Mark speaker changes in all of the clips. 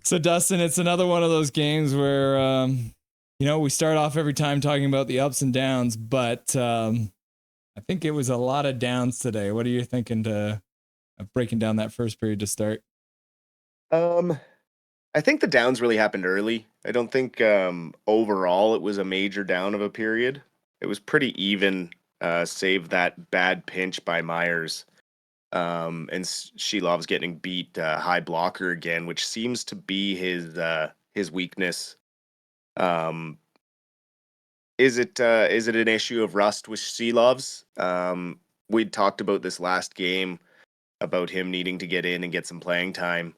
Speaker 1: So Dustin, it's another one of those games where we start off every time talking about the ups and downs, but I think it was a lot of downs today. What are you thinking to breaking down that first period to start?
Speaker 2: Um, I think the downs really happened early. I don't think overall it was a major down of a period. It was pretty even, save that bad pinch by Myers. And Shelov's getting beat high blocker again, which seems to be his weakness. Um, is it an issue of rust with Shelov's? We'd talked about this last game about him needing to get in and get some playing time.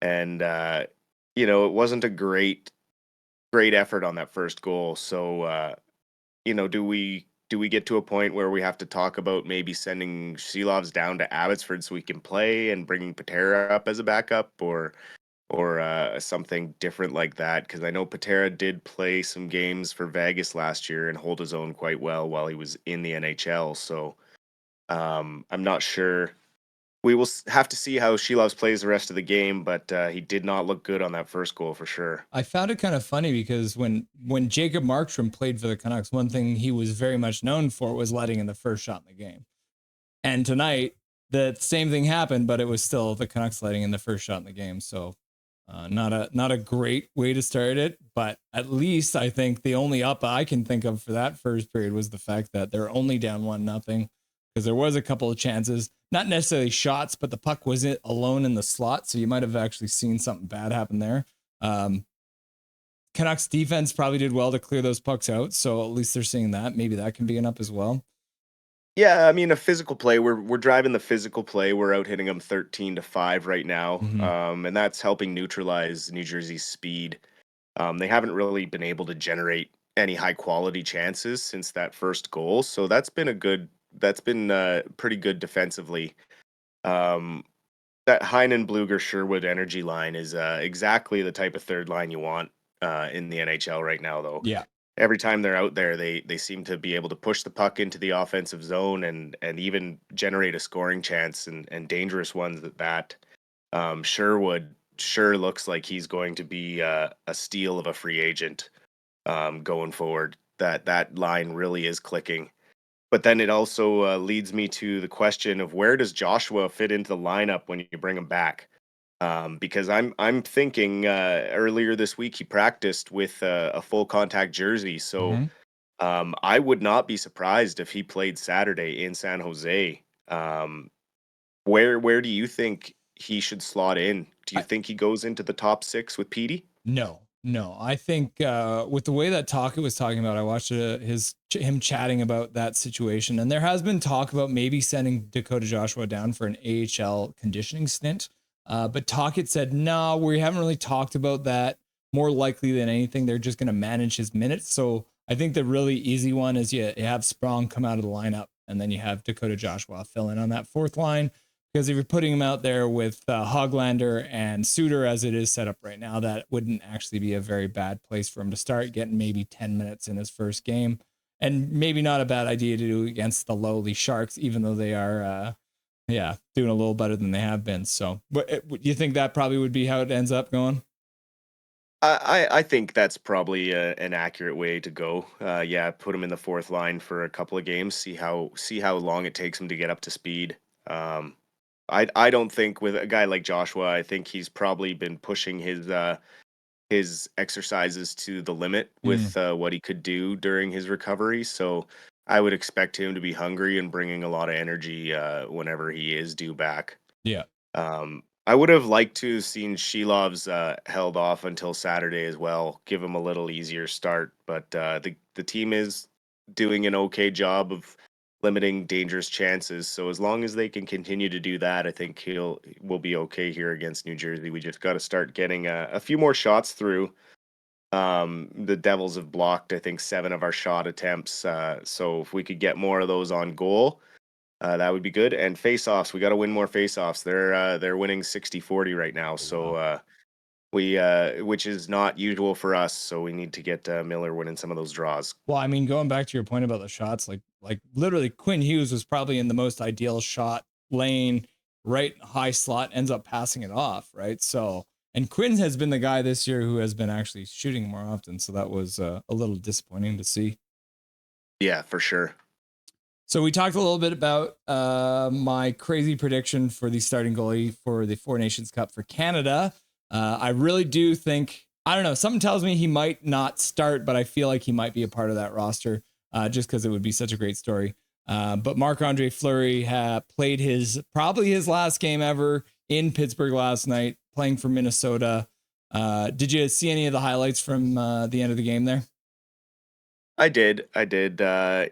Speaker 2: And it wasn't a great effort on that first goal. So do we get to a point where we have to talk about maybe sending Shelovs down to Abbotsford so we can play and bringing Patera up as a backup, or something different like that? Because I know Patera did play some games for Vegas last year and hold his own quite well while he was in the NHL. So I'm not sure. We will have to see how Shelovs plays the rest of the game, but he did not look good on that first goal for sure.
Speaker 1: I found it kind of funny because when Jacob Markstrom played for the Canucks, one thing he was very much known for was letting in the first shot in the game. And tonight, the same thing happened, but it was still the Canucks letting in the first shot in the game. So not a great way to start it, but at least I think the only up I can think of for that first period was the fact that they're only down 1-0, because there was a couple of chances, not necessarily shots, but the puck wasn't alone in the slot, so you might have actually seen something bad happen there. Canucks defense probably did well to clear those pucks out, so at least they're seeing that. Maybe that can be an up as well.
Speaker 2: Yeah, I mean, a physical play. We're driving the physical play. We're out hitting them 13-5 right now,
Speaker 1: Mm-hmm.
Speaker 2: and that's helping neutralize New Jersey's speed. They haven't really been able to generate any high quality chances since that first goal, so that's been pretty good defensively. Um, that Heinen, Bluger, Sherwood energy line is exactly the type of third line you want in the NHL right now, though.
Speaker 1: Yeah.
Speaker 2: Every time they're out there, they seem to be able to push the puck into the offensive zone and even generate a scoring chance, and dangerous ones at that. Sherwood sure looks like he's going to be a steal of a free agent going forward. That line really is clicking. But then it also leads me to the question of, where does Joshua fit into the lineup when you bring him back? Because I'm thinking earlier this week he practiced with a full contact jersey, so
Speaker 1: Mm-hmm.
Speaker 2: I would not be surprised if he played Saturday in San Jose. Um, where do you think he should slot in? Do you think he goes into the top six with Petey?
Speaker 1: No. I think with the way that Taka was talking about, I watched him chatting about that situation, and there has been talk about maybe sending Dakota Joshua down for an AHL conditioning stint. But Taka said, no, we haven't really talked about that. More likely than anything, they're just going to manage his minutes. So I think the really easy one is you have Sprong come out of the lineup, and then you have Dakota Joshua fill in on that fourth line. Because if you're putting him out there with Hoglander and Suter as it is set up right now, that wouldn't actually be a very bad place for him to start, getting maybe 10 minutes in his first game. And maybe not a bad idea to do against the lowly Sharks, even though they are, doing a little better than they have been. So, but you think that probably would be how it ends up going?
Speaker 2: I think that's probably an accurate way to go. Yeah, put him in the fourth line for a couple of games, see how long it takes him to get up to speed. Um, I don't think, with a guy like Joshua, I think he's probably been pushing his exercises to the limit
Speaker 1: Mm,
Speaker 2: with what he could do during his recovery. So I would expect him to be hungry and bringing a lot of energy whenever he is due back.
Speaker 1: yeah.
Speaker 2: I would have liked to have seen Shelov's held off until Saturday as well, give him a little easier start. But the team is doing an okay job of limiting dangerous chances. So as long as they can continue to do that, I think we'll be okay here against New Jersey. We just got to start getting a few more shots through. The Devils have blocked, I think, 7 of our shot attempts. So if we could get more of those on goal, that would be good. And face-offs, we got to win more face-offs. They're winning 60-40 right now.
Speaker 1: Oh,
Speaker 2: So
Speaker 1: wow.
Speaker 2: we which is not usual for us. So we need to get Miller winning some of those draws.
Speaker 1: Well, I mean, going back to your point about the shots, like literally Quinn Hughes was probably in the most ideal shot lane, right high slot, ends up passing it off, right? So And Quinn has been the guy this year who has been actually shooting more often. So that was a little disappointing to see.
Speaker 2: Yeah, for sure.
Speaker 1: So we talked a little bit about my crazy prediction for the starting goalie for the Four Nations Cup for Canada. I really do think, I don't know, something tells me he might not start, but I feel like he might be a part of that roster just because it would be such a great story. But Marc-Andre Fleury played probably his last game ever in Pittsburgh last night, playing for Minnesota. Did you see any of the highlights from the end of the game there?
Speaker 2: I did. I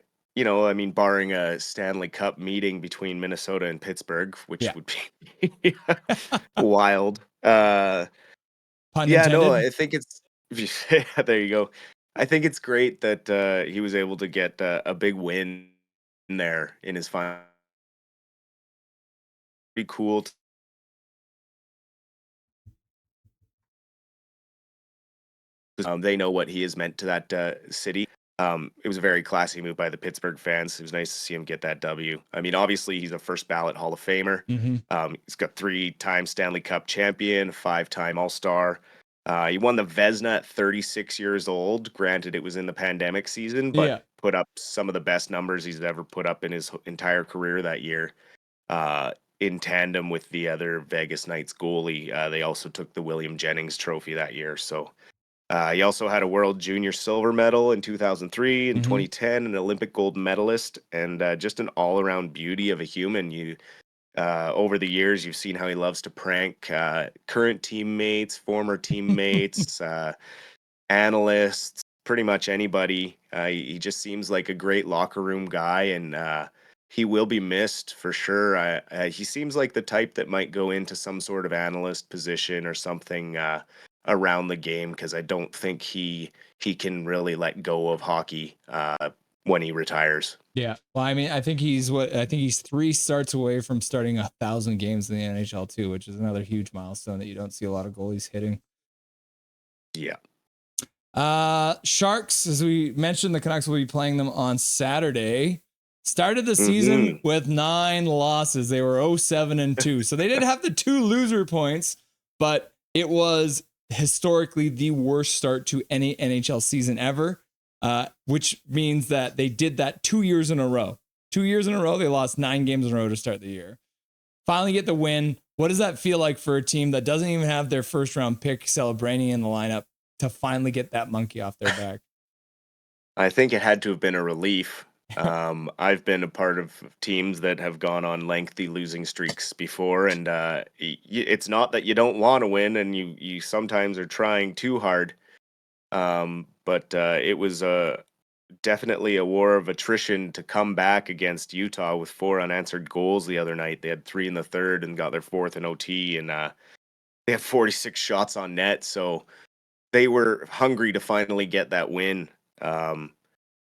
Speaker 2: mean, barring a Stanley Cup meeting between Minnesota and Pittsburgh, which
Speaker 1: Yeah.
Speaker 2: would be wild.
Speaker 1: Pun
Speaker 2: Yeah, no,
Speaker 1: intended.
Speaker 2: I think it's there you go. I think it's great that he was able to get a big win there in his final. Pretty cool. They know what he has meant to that city. It was a very classy move by the Pittsburgh fans. It was nice to see him get that W. I mean, obviously, he's a first ballot Hall of Famer.
Speaker 1: Mm-hmm.
Speaker 2: He's got 3-time Stanley Cup champion, 5-time All Star. He won the Vezina at 36 years old. Granted, it was in the pandemic season, but
Speaker 1: Yeah.
Speaker 2: put up some of the best numbers he's ever put up in his entire career that year. In tandem with the other Vegas Knights goalie, they also took the William Jennings Trophy that year. So he also had a World Junior Silver Medal in 2003 and
Speaker 1: Mm-hmm.
Speaker 2: 2010, an Olympic gold medalist, and just an all-around beauty of a human. Over the years, you've seen how he loves to prank current teammates, former teammates, analysts, pretty much anybody. He just seems like a great locker room guy, and he will be missed for sure. He seems like the type that might go into some sort of analyst position or something around the game, because I don't think he can really let go of hockey when he retires.
Speaker 1: Yeah. Well, I mean, I think he's 3 starts away from starting 1,000 games in the NHL too, which is another huge milestone that you don't see a lot of goalies hitting.
Speaker 2: Yeah.
Speaker 1: Sharks, as we mentioned, the Canucks will be playing them on Saturday. Started the season
Speaker 2: Mm-hmm.
Speaker 1: with 9 losses. They were 0-7-2. So they did have the 2 loser points, but it was historically the worst start to any NHL season ever. Which means that they did that 2 years in a row. 2 years in a row, they lost 9 games in a row to start the year. Finally get the win. What does that feel like for a team that doesn't even have their first round pick Celebrini in the lineup to finally get that monkey off their back?
Speaker 2: I think it had to have been a relief. I've been a part of teams that have gone on lengthy losing streaks before, and it's not that you don't want to win, and you sometimes are trying too hard. But it was definitely a war of attrition to come back against Utah with 4 unanswered goals the other night. They had 3 in the third and got their 4th in OT, and they had 46 shots on net. So they were hungry to finally get that win.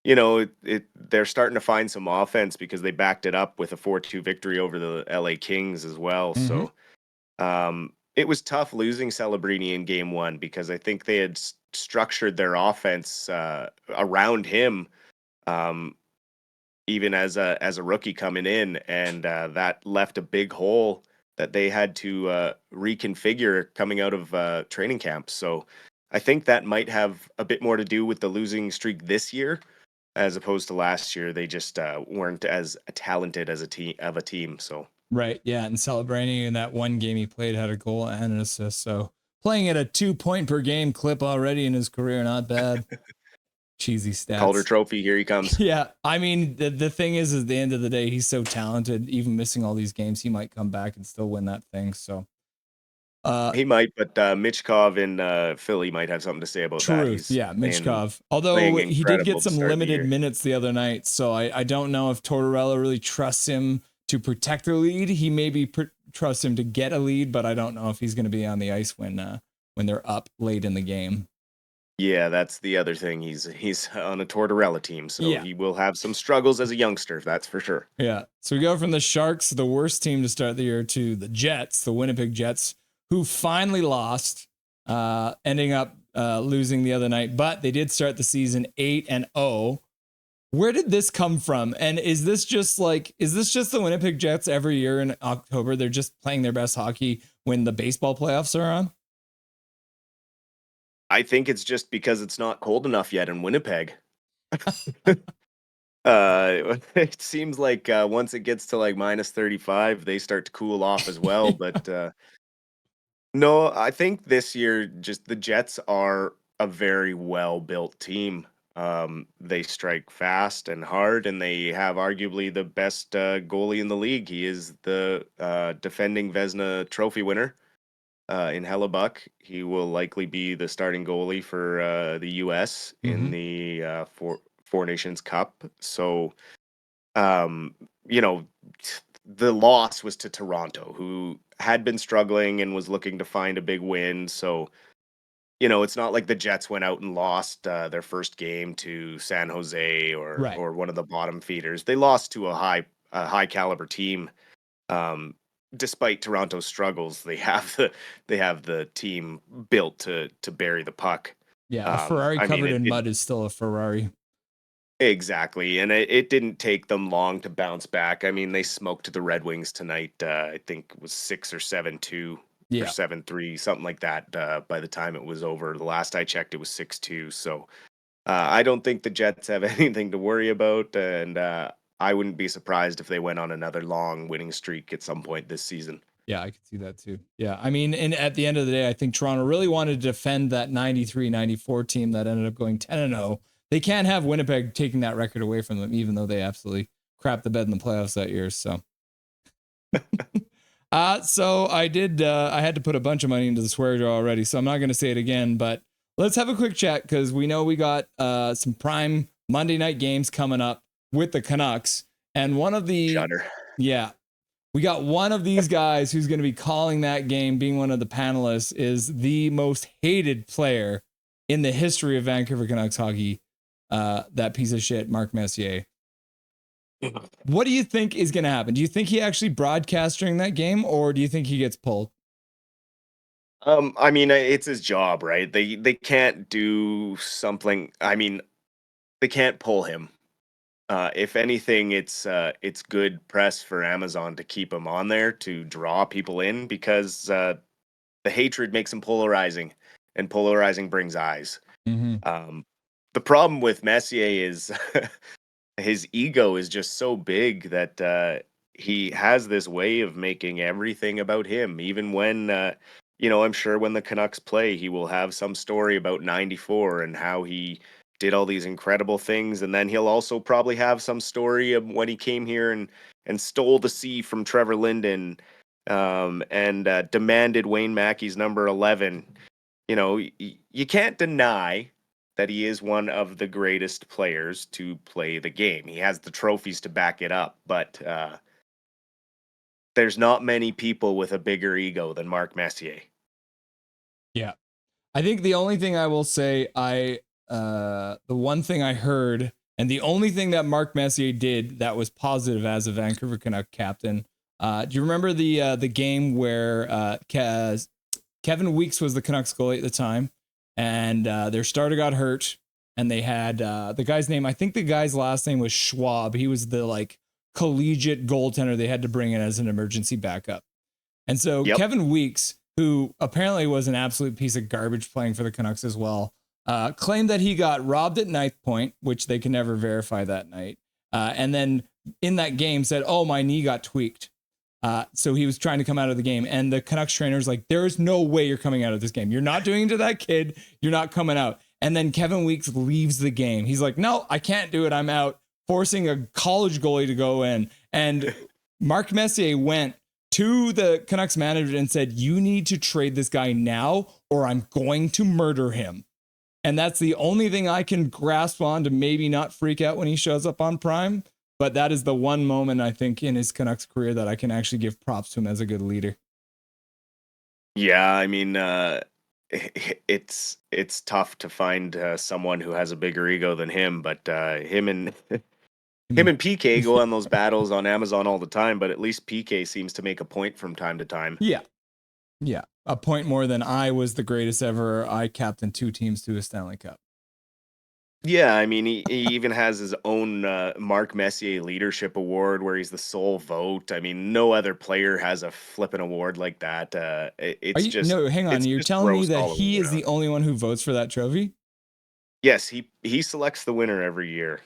Speaker 2: They're starting to find some offense because they backed it up with a 4-2 victory over the LA Kings as well.
Speaker 1: Mm-hmm.
Speaker 2: So it was tough losing Celebrini in game 1 because I think they had structured their offense around him, even as a rookie coming in, and that left a big hole that they had to reconfigure coming out of training camp. So I think that might have a bit more to do with the losing streak this year as opposed to last year. They just weren't as talented as a team. So
Speaker 1: Right. Yeah. And Celebrini in that one game he played had a goal and an assist. So playing at a 2-point per game clip already in his career, not bad. Cheesy
Speaker 2: Calder
Speaker 1: stats.
Speaker 2: Trophy, here he comes.
Speaker 1: Yeah. I mean, the thing is, at the end of the day, he's so talented. Even missing all these games, he might come back and still win that thing. So,
Speaker 2: He might, but Michkov in Philly might have something to say about that.
Speaker 1: truth.
Speaker 2: He's
Speaker 1: Yeah.
Speaker 2: playing
Speaker 1: Michkov. Although
Speaker 2: playing
Speaker 1: he did get
Speaker 2: incredible to
Speaker 1: some
Speaker 2: start the
Speaker 1: limited
Speaker 2: year.
Speaker 1: minutes the other night. So I don't know if Tortorella really trusts him to protect the lead. He maybe trusts him to get a lead, but I don't know if he's going to be on the ice when they're up late in the game.
Speaker 2: Yeah, that's the other thing. He's on a Tortorella team, so
Speaker 1: Yeah.
Speaker 2: he will have some struggles as a youngster, that's for sure.
Speaker 1: Yeah. So we go from the Sharks, the worst team to start the year, to the Jets, the Winnipeg Jets, who finally lost, ending up losing the other night. But they did start the season 8-0. Where did this come from? And is this just the Winnipeg Jets every year in October? They're just playing their best hockey when the baseball playoffs are on?
Speaker 2: I think it's just because it's not cold enough yet in Winnipeg. It seems like once it gets to like -35, they start to cool off as well. But no, I think this year just the Jets are a very well built team. They strike fast and hard, and they have arguably the best goalie in the league. He is the defending Vezina Trophy winner in Hellebuck. He will likely be the starting goalie for the U.S. in
Speaker 1: Mm-hmm.
Speaker 2: the Four Nations Cup. So, um, you know, the loss was to Toronto, who had been struggling and was looking to find a big win. So, it's not like the Jets went out and lost their first game to San Jose or
Speaker 1: Right.
Speaker 2: or one of the bottom feeders. They lost to a high caliber team. Um, Despite Toronto's struggles, they have the team built to bury the puck.
Speaker 1: Yeah. A Ferrari
Speaker 2: I mean,
Speaker 1: covered
Speaker 2: it
Speaker 1: in
Speaker 2: didn't
Speaker 1: mud is still a Ferrari.
Speaker 2: exactly, and it didn't take them long to bounce back. I mean, they smoked the Red Wings tonight. I think it was 6 or 7-2 or
Speaker 1: Yeah.
Speaker 2: 7-3, something like that. By the time it was over, the last I checked, it was 6-2. So I don't think the Jets have anything to worry about, and I wouldn't be surprised if they went on another long winning streak at some point this season.
Speaker 1: Yeah, I could see that too. Yeah. I mean, and at the end of the day, I think Toronto really wanted to defend that 93-94 team that ended up going 10-0. They can't have Winnipeg taking that record away from them, even though they absolutely crapped the bed in the playoffs that year. So, so I had to put a bunch of money into the swear jar already, so I'm not going to say it again, but let's have a quick chat because we know we got some prime Monday night games coming up with the Canucks. And
Speaker 2: Shudder.
Speaker 1: yeah, we got one of these guys who's going to be calling that game, being one of the panelists, is the most hated player in the history of Vancouver Canucks hockey. That piece of shit, Mark Messier. What do you think is going to happen? Do you think he actually broadcasts during that game, or do you think he gets pulled?
Speaker 2: I mean, it's his job, right? They can't do something. I mean, they can't pull him. If anything, it's good press for Amazon to keep him on there to draw people in because the hatred makes him polarizing, and polarizing brings eyes.
Speaker 1: Mm-hmm.
Speaker 2: Um, the problem with Messier is his ego is just so big that he has this way of making everything about him. Even when, I'm sure when the Canucks play, he will have some story about '94 and how he did all these incredible things, and then he'll also probably have some story of when he came here and stole the C from Trevor Linden, and demanded Wayne Mackey's number 11. You can't deny that he is one of the greatest players to play the game. He has the trophies to back it up, but there's not many people with a bigger ego than Mark Messier.
Speaker 1: Yeah. I think the only thing I will say, the one thing I heard, and the only thing that Mark Messier did that was positive as a Vancouver Canuck captain. Do you remember the game where Kevin Weeks was the Canucks goalie at the time, and their starter got hurt, and they had the guy's name. I think the guy's last name was Schwab. He was the like collegiate goaltender they had to bring in as an emergency backup. And so
Speaker 2: Yep.
Speaker 1: Kevin Weeks, who apparently was an absolute piece of garbage playing for the Canucks as well, claimed that he got robbed at knife point, which they can never verify that night. And then in that game said, "Oh, my knee got tweaked." So he was trying to come out of the game. And the Canucks trainer is like, "There is no way you're coming out of this game. You're not doing it to that kid. You're not coming out." And then Kevin Weeks leaves the game. He's like, "No, I can't do it. I'm out," forcing a college goalie to go in. And Mark Messier went to the Canucks manager and said, "You need to trade this guy now or I'm going to murder him." And that's the only thing I can grasp on to maybe not freak out when he shows up on Prime. But that is the one moment I think in his Canucks career that I can actually give props to him as a good leader.
Speaker 2: Yeah, I mean, it's tough to find someone who has a bigger ego than him, but him and
Speaker 1: I
Speaker 2: him
Speaker 1: mean,
Speaker 2: and PK go on those battles on Amazon all the time. But at least PK seems to make a point from time to time.
Speaker 1: yeah. Yeah. A point more than I was the greatest ever. I captained two teams to a Stanley Cup.
Speaker 2: Yeah, I mean, he even has his own Marc Messier Leadership Award where he's the sole vote. I mean, no other player has a flippin' award like that.
Speaker 1: Are
Speaker 2: It's
Speaker 1: you
Speaker 2: just
Speaker 1: no, hang on.
Speaker 2: it's
Speaker 1: You're
Speaker 2: just
Speaker 1: telling me
Speaker 2: gross
Speaker 1: that
Speaker 2: all the way
Speaker 1: he is the
Speaker 2: around.
Speaker 1: only one who votes for that trophy?
Speaker 2: Yes, he selects the winner every year,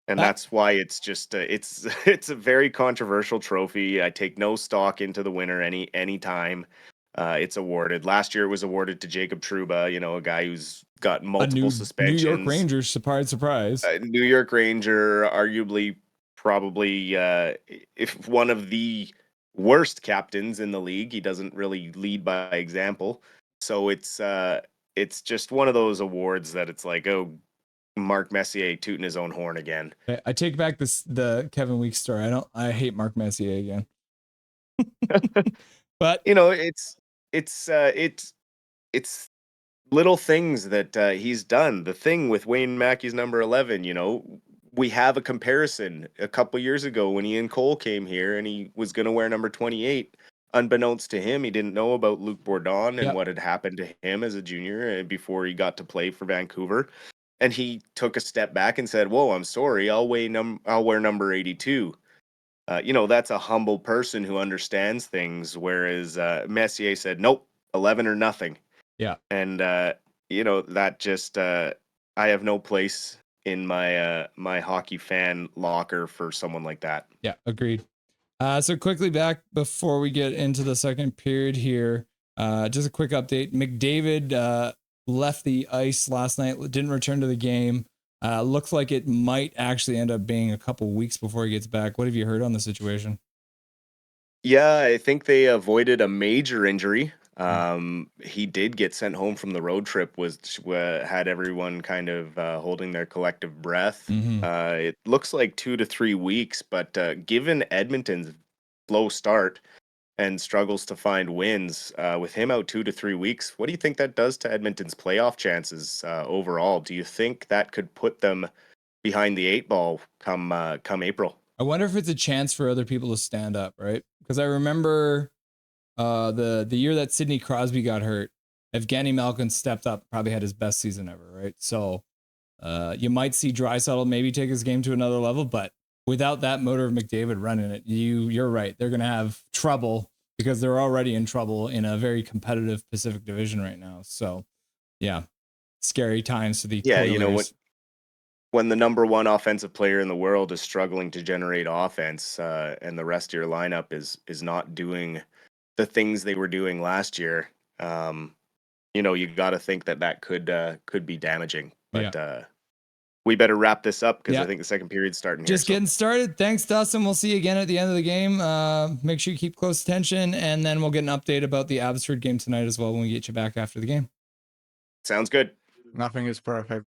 Speaker 2: and
Speaker 1: That
Speaker 2: that's why it's just it's it's a very controversial trophy. I take no stock into the winner any time it's awarded. Last year it was awarded to Jacob Trouba, you know, a guy who's got
Speaker 1: a
Speaker 2: multiple
Speaker 1: New York
Speaker 2: suspensions.
Speaker 1: Rangers, surprise, surprise.
Speaker 2: New York Ranger, arguably, probably, if one of the worst captains in the league. He doesn't really lead by example. So it's just one of those awards that it's like, oh, Mark Messier tooting his own horn again.
Speaker 1: I take back the Kevin Weeks story. I hate Marc Messier again. But
Speaker 2: You know, it's it's little things that he's done. The thing with Wayne Mackey's number 11, you know, we have a comparison a couple years ago when Ian Cole came here and he was going to wear number 28. Unbeknownst to him, he didn't know about Luc Bourdon and
Speaker 1: yep,
Speaker 2: what had happened to him as a junior before he got to play for Vancouver. And he took a step back and said, "Whoa, I'm sorry. I'll wear number 82." You know, that's a humble person who understands things. Whereas Messier said, "Nope, 11 or nothing."
Speaker 1: yeah,
Speaker 2: And you know, that just I have no place in my hockey fan locker for someone like that.
Speaker 1: yeah, agreed. So quickly back before we get into the second period here, just a quick update. McDavid left the ice last night, didn't return to the game. Looks like it might actually end up being a couple weeks before he gets back. What have you heard on the situation?
Speaker 2: Yeah, I think they avoided a major injury.
Speaker 1: Mm.
Speaker 2: He did get sent home from the road trip, had everyone kind of holding their collective breath.
Speaker 1: Mm-hmm.
Speaker 2: It looks like 2 to 3 weeks, but given Edmonton's slow start and struggles to find wins, with him out 2 to 3 weeks, what do you think that does to Edmonton's playoff chances overall? Do you think that could put them behind the eight ball come April?
Speaker 1: I wonder if it's a chance for other people to stand up, right? Because I remember the year that Sidney Crosby got hurt, Evgeny Malkin stepped up, probably had his best season ever, right? So you might see Draisaitl maybe take his game to another level, but without that motor of McDavid running it, you're right. They're gonna have trouble because they're already in trouble in a very competitive Pacific Division right now. So yeah, scary times for the
Speaker 2: Yeah, you know,
Speaker 1: Oilers.
Speaker 2: when the number one offensive player in the world is struggling to generate offense, and the rest of your lineup is not doing the things they were doing last year, you know, you got to think that that could be damaging.
Speaker 1: Yeah.
Speaker 2: But we better wrap this up because I
Speaker 1: Yeah.
Speaker 2: think the second period's starting here.
Speaker 1: Just
Speaker 2: So
Speaker 1: getting started. Thanks, Dustin. We'll see you again at the end of the game. Make sure you keep close attention, and then we'll get an update about the Abbotsford game tonight as well when we get you back after the game.
Speaker 2: sounds good.
Speaker 3: Nothing is perfect.